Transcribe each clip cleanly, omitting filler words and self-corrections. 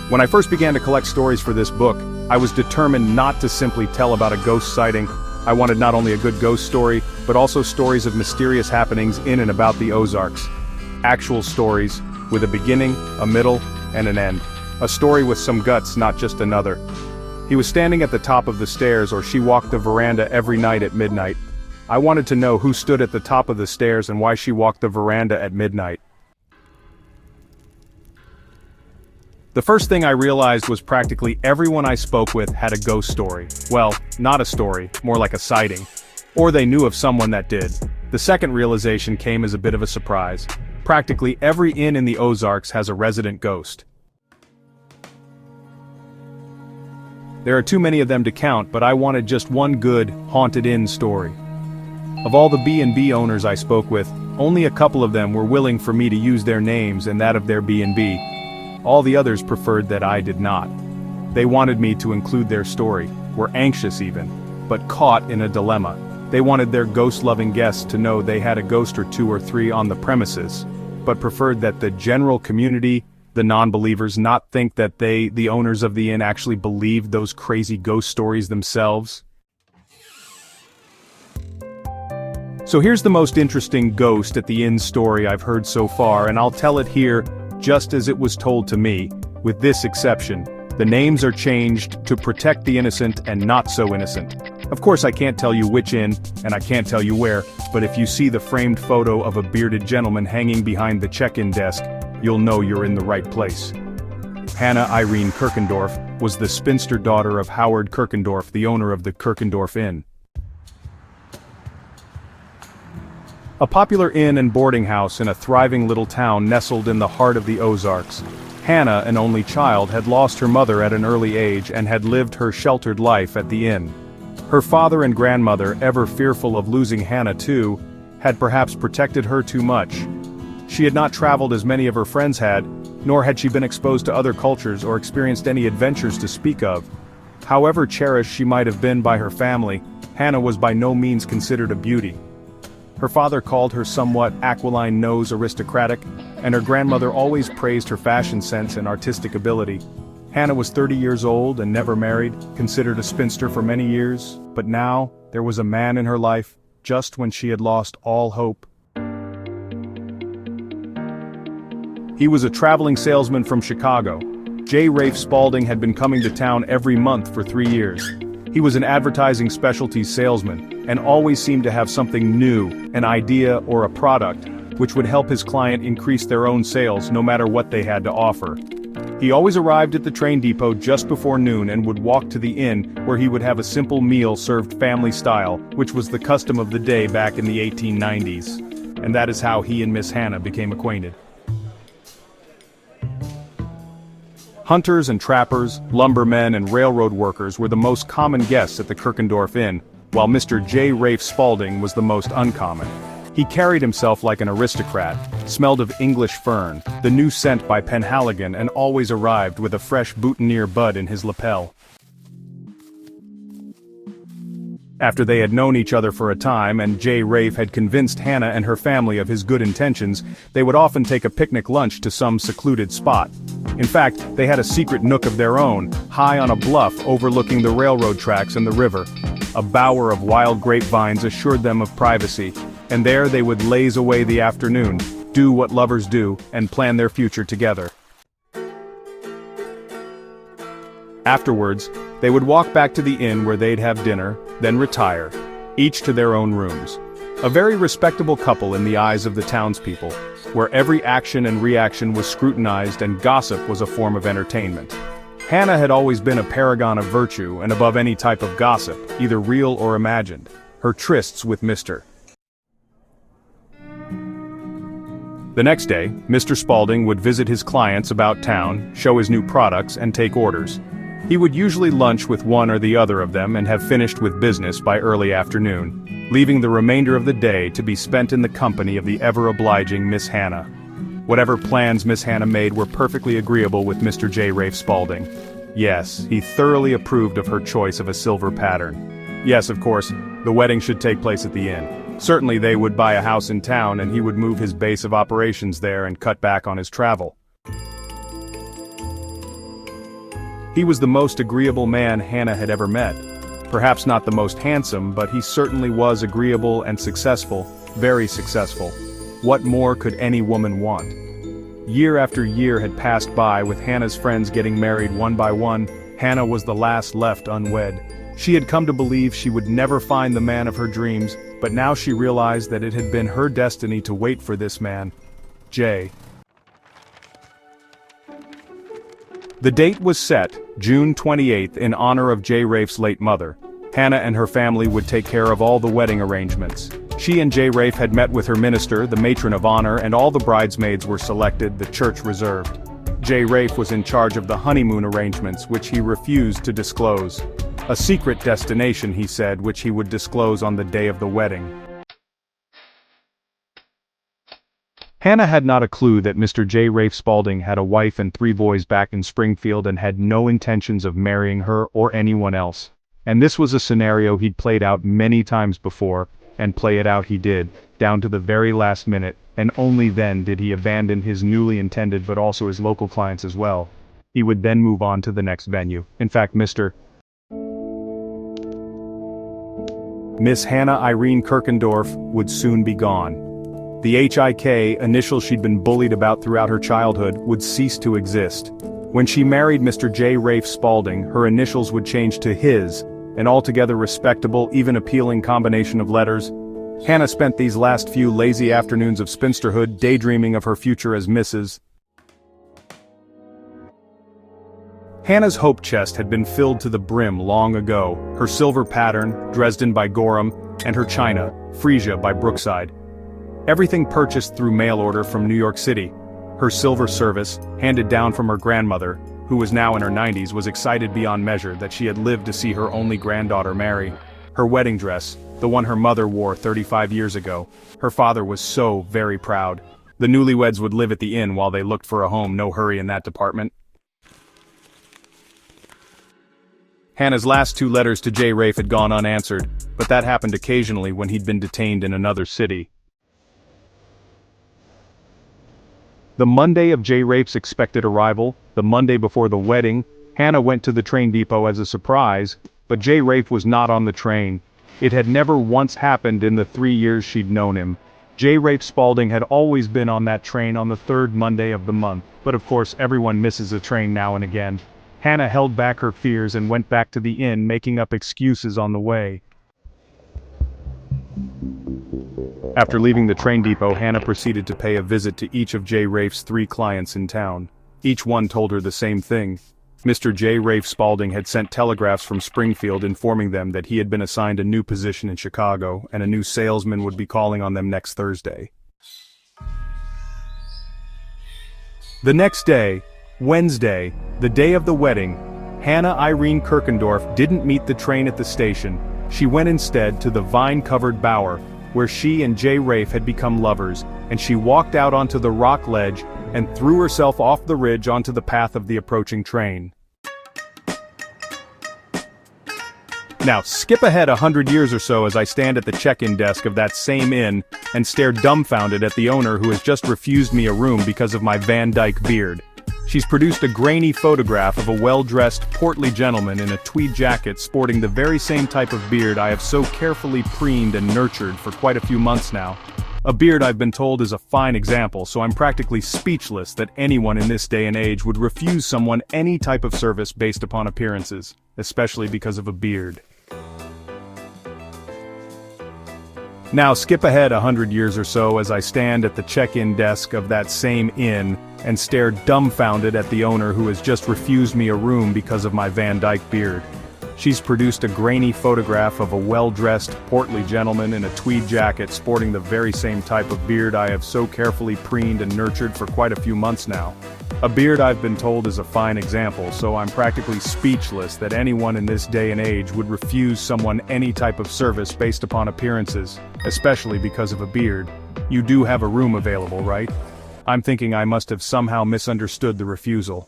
When I first began to collect stories for this book, I was determined not to simply tell about a ghost sighting. I wanted not only a good ghost story, but also stories of mysterious happenings in and about the Ozarks. Actual stories, with a beginning, a middle, and an end. A story with some guts, not just another. He was standing at the top of the stairs, or she walked the veranda every night at midnight. I wanted to know who stood at the top of the stairs and why she walked the veranda at midnight. The first thing I realized was practically everyone I spoke with had a ghost story. Well, not a story, more like a sighting. Or they knew of someone that did. The second realization came as a bit of a surprise. Practically every inn in the Ozarks has a resident ghost. There are too many of them to count, but I wanted just one good, haunted inn story. Of all the B&B owners I spoke with, only a couple of them were willing for me to use their names and that of their B&B. All the others preferred that I did not. They wanted me to include their story, were anxious even, but caught in a dilemma. They wanted their ghost-loving guests to know they had a ghost or two or three on the premises, but preferred that the general community, the non-believers, not think that they, the owners of the inn, actually believed those crazy ghost stories themselves. So here's the most interesting ghost at the inn story I've heard so far, and I'll tell it here just as it was told to me, with this exception. The names are changed to protect the innocent and not so innocent. Of course I can't tell you which inn, and I can't tell you where, but if you see the framed photo of a bearded gentleman hanging behind the check-in desk, you'll know you're in the right place. Hannah Irene Kirkendorf was the spinster daughter of Howard Kirkendorf, the owner of the Kirkendorf Inn. A popular inn and boarding house in a thriving little town nestled in the heart of the Ozarks. Hannah, an only child, had lost her mother at an early age and had lived her sheltered life at the inn. Her father and grandmother, ever fearful of losing Hannah too, had perhaps protected her too much. She had not traveled as many of her friends had, nor had she been exposed to other cultures or experienced any adventures to speak of. However cherished she might have been by her family, Hannah was by no means considered a beauty. Her father called her somewhat aquiline nose aristocratic, and her grandmother always praised her fashion sense and artistic ability. Hannah was 30 years old and never married, considered a spinster for many years, but now, there was a man in her life, just when she had lost all hope. He was a traveling salesman from Chicago. J. Rafe Spaulding had been coming to town every month for 3 years. He was an advertising specialties salesman, and always seemed to have something new, an idea or a product, which would help his client increase their own sales no matter what they had to offer. He always arrived at the train depot just before noon and would walk to the inn where he would have a simple meal served family style, which was the custom of the day back in the 1890s. And that is how he and Miss Hannah became acquainted. Hunters and trappers, lumbermen and railroad workers were the most common guests at the Kirkendorf Inn, while Mr. J. Rafe Spaulding was the most uncommon. He carried himself like an aristocrat, smelled of English fern, the new scent by Penhaligon, and always arrived with a fresh boutonniere bud in his lapel. After they had known each other for a time and J. Rafe had convinced Hannah and her family of his good intentions, they would often take a picnic lunch to some secluded spot. In fact, they had a secret nook of their own, high on a bluff overlooking the railroad tracks and the river. A bower of wild grapevines assured them of privacy, and there they would laze away the afternoon, do what lovers do, and plan their future together. Afterwards, they would walk back to the inn where they'd have dinner, then retire, each to their own rooms. A very respectable couple in the eyes of the townspeople, where every action and reaction was scrutinized and gossip was a form of entertainment. Hannah had always been a paragon of virtue and above any type of gossip, either real or imagined. Her trysts with Mr. The next day, Mr. Spaulding would visit his clients about town, show his new products, and take orders. He would usually lunch with one or the other of them and have finished with business by early afternoon, leaving the remainder of the day to be spent in the company of the ever-obliging Miss Hannah. Whatever plans Miss Hannah made were perfectly agreeable with Mr. J. Rafe Spaulding. Yes, he thoroughly approved of her choice of a silver pattern. Yes, of course, the wedding should take place at the inn. Certainly they would buy a house in town and he would move his base of operations there and cut back on his travel. He was the most agreeable man Hannah had ever met. Perhaps not the most handsome, but he certainly was agreeable and successful, very successful. What more could any woman want? Year after year had passed by with Hannah's friends getting married one by one. Hannah was the last left unwed. She had come to believe she would never find the man of her dreams, but now she realized that it had been her destiny to wait for this man. Jay. The date was set, June 28th, in honor of Jay Rafe's late mother. Hannah and her family would take care of all the wedding arrangements. She and Jay Rafe had met with her minister, the matron of honor, and all the bridesmaids were selected, the church reserved. Jay Rafe was in charge of the honeymoon arrangements, which he refused to disclose. A secret destination, he said, which he would disclose on the day of the wedding. Hannah had not a clue that Mr. J. Rafe Spaulding had a wife and 3 boys back in Springfield and had no intentions of marrying her or anyone else. And this was a scenario he'd played out many times before, and play it out he did, down to the very last minute, and only then did he abandon his newly intended but also his local clients as well. He would then move on to the next venue. In fact, Miss Hannah Irene Kirkendorf would soon be gone. The HIK, initial she'd been bullied about throughout her childhood, would cease to exist. When she married Mr. J. Rafe Spaulding, her initials would change to his, an altogether respectable, even appealing combination of letters. Hannah spent these last few lazy afternoons of spinsterhood daydreaming of her future as Mrs. Hannah's hope chest had been filled to the brim long ago, her silver pattern, Dresden by Gorham, and her china, Frisia by Brookside. Everything purchased through mail order from New York City. Her silver service, handed down from her grandmother, who was now in her 90s, was excited beyond measure that she had lived to see her only granddaughter marry. Her wedding dress, the one her mother wore 35 years ago. Her father was so very proud. The newlyweds would live at the inn while they looked for a home, no hurry in that department. Hannah's last 2 letters to Jay Rafe had gone unanswered, but that happened occasionally when he'd been detained in another city. The Monday of Jay Rafe's expected arrival, the Monday before the wedding, Hannah went to the train depot as a surprise, but Jay Rafe was not on the train. It had never once happened in the 3 years she'd known him. Jay Rafe Spaulding had always been on that train on the 3rd Monday of the month, but of course everyone misses a train now and again. Hannah held back her fears and went back to the inn, making up excuses on the way. After leaving the train depot, Hannah proceeded to pay a visit to each of Jay Rafe's 3 clients in town. Each one told her the same thing. Mr. J. Rafe Spaulding had sent telegraphs from Springfield informing them that he had been assigned a new position in Chicago, and a new salesman would be calling on them next Thursday. The next day, Wednesday, the day of the wedding, Hannah Irene Kirkendorf didn't meet the train at the station. She went instead to the vine-covered bower, where she and Jay Rafe had become lovers, and she walked out onto the rock ledge and threw herself off the ridge onto the path of the approaching train. Now, skip ahead 100 years or so as I stand at the check-in desk of that same inn and stare dumbfounded at the owner who has just refused me a room because of my Van Dyke beard. She's produced a grainy photograph of a well-dressed, portly gentleman in a tweed jacket sporting the very same type of beard I have so carefully preened and nurtured for quite a few months now. A beard I've been told is a fine example, so I'm practically speechless that anyone in this day and age would refuse someone any type of service based upon appearances, especially because of a beard. Now skip ahead 100 years or so as I stand at the check-in desk of that same inn and stare dumbfounded at the owner who has just refused me a room because of my Van Dyke beard. She's produced a grainy photograph of a well-dressed, portly gentleman in a tweed jacket sporting the very same type of beard I have so carefully preened and nurtured for quite a few months now. A beard I've been told is a fine example, so I'm practically speechless that anyone in this day and age would refuse someone any type of service based upon appearances, especially because of a beard. You do have a room available, right? I'm thinking I must have somehow misunderstood the refusal.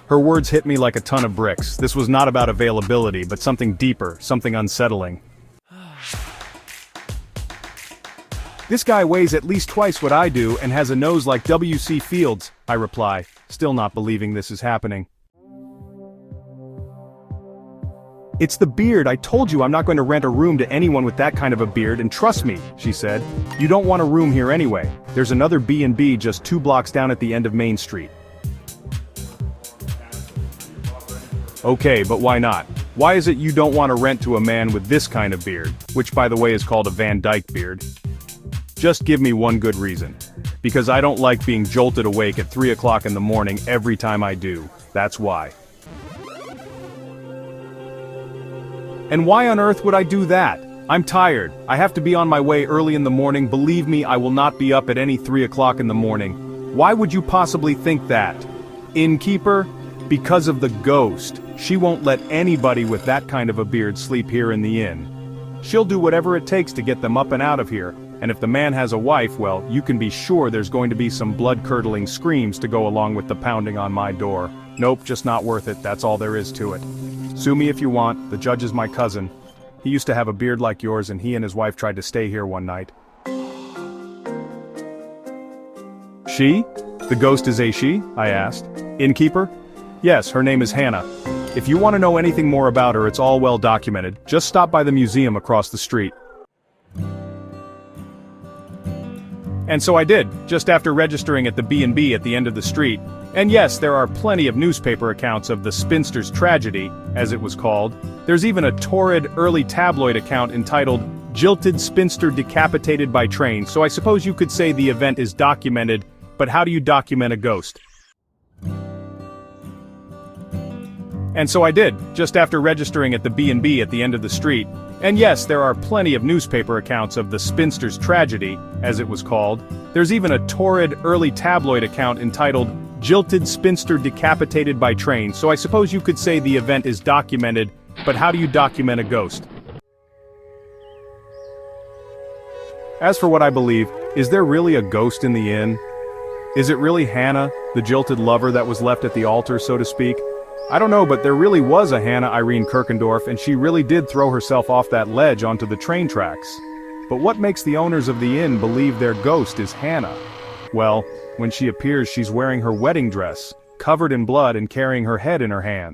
Her words hit me like a ton of bricks. This was not about availability, but something deeper, something unsettling. This guy weighs at least twice what I do and has a nose like W.C. Fields, I reply, still not believing this is happening. It's the beard, I told you I'm not going to rent a room to anyone with that kind of a beard, and trust me, she said, you don't want a room here anyway. There's another B&B just 2 blocks down at the end of Main Street. Okay, but why not? Why is it you don't want to rent to a man with this kind of beard, which by the way is called a Van Dyke beard? Just give me one good reason. Because I don't like being jolted awake at 3 o'clock in the morning every time I do, that's why. And why on earth would I do that? I'm tired, I have to be on my way early in the morning, believe me I will not be up at any 3 o'clock in the morning. Why would you possibly think that? Innkeeper? Because of the ghost. She won't let anybody with that kind of a beard sleep here in the inn. She'll do whatever it takes to get them up and out of here, and if the man has a wife, well, you can be sure there's going to be some blood-curdling screams to go along with the pounding on my door. Nope, just not worth it, that's all there is to it. Sue me if you want, the judge is my cousin. He used to have a beard like yours and he and his wife tried to stay here one night. She? The ghost is a she? I asked. Innkeeper? Yes, her name is Hannah. If you want to know anything more about her, it's all well documented. Just stop by the museum across the street. And so I did, just after registering at the B&B at the end of the street. And yes, there are plenty of newspaper accounts of the spinster's tragedy, as it was called. There's even a torrid early tabloid account entitled, Jilted Spinster Decapitated by Train, so I suppose you could say the event is documented, but how do you document a ghost? And so I did, just after registering at the B&B at the end of the street. And yes, there are plenty of newspaper accounts of the spinster's tragedy, as it was called. There's even a torrid early tabloid account entitled, Jilted Spinster Decapitated by Train, so I suppose you could say the event is documented, but how do you document a ghost? As for what I believe, is there really a ghost in the inn? Is it really Hannah, the jilted lover that was left at the altar, so to speak? I don't know, but there really was a Hannah Irene Kirkendorf, and she really did throw herself off that ledge onto the train tracks. But what makes the owners of the inn believe their ghost is Hannah? Well, when she appears she's wearing her wedding dress, covered in blood and carrying her head in her hands.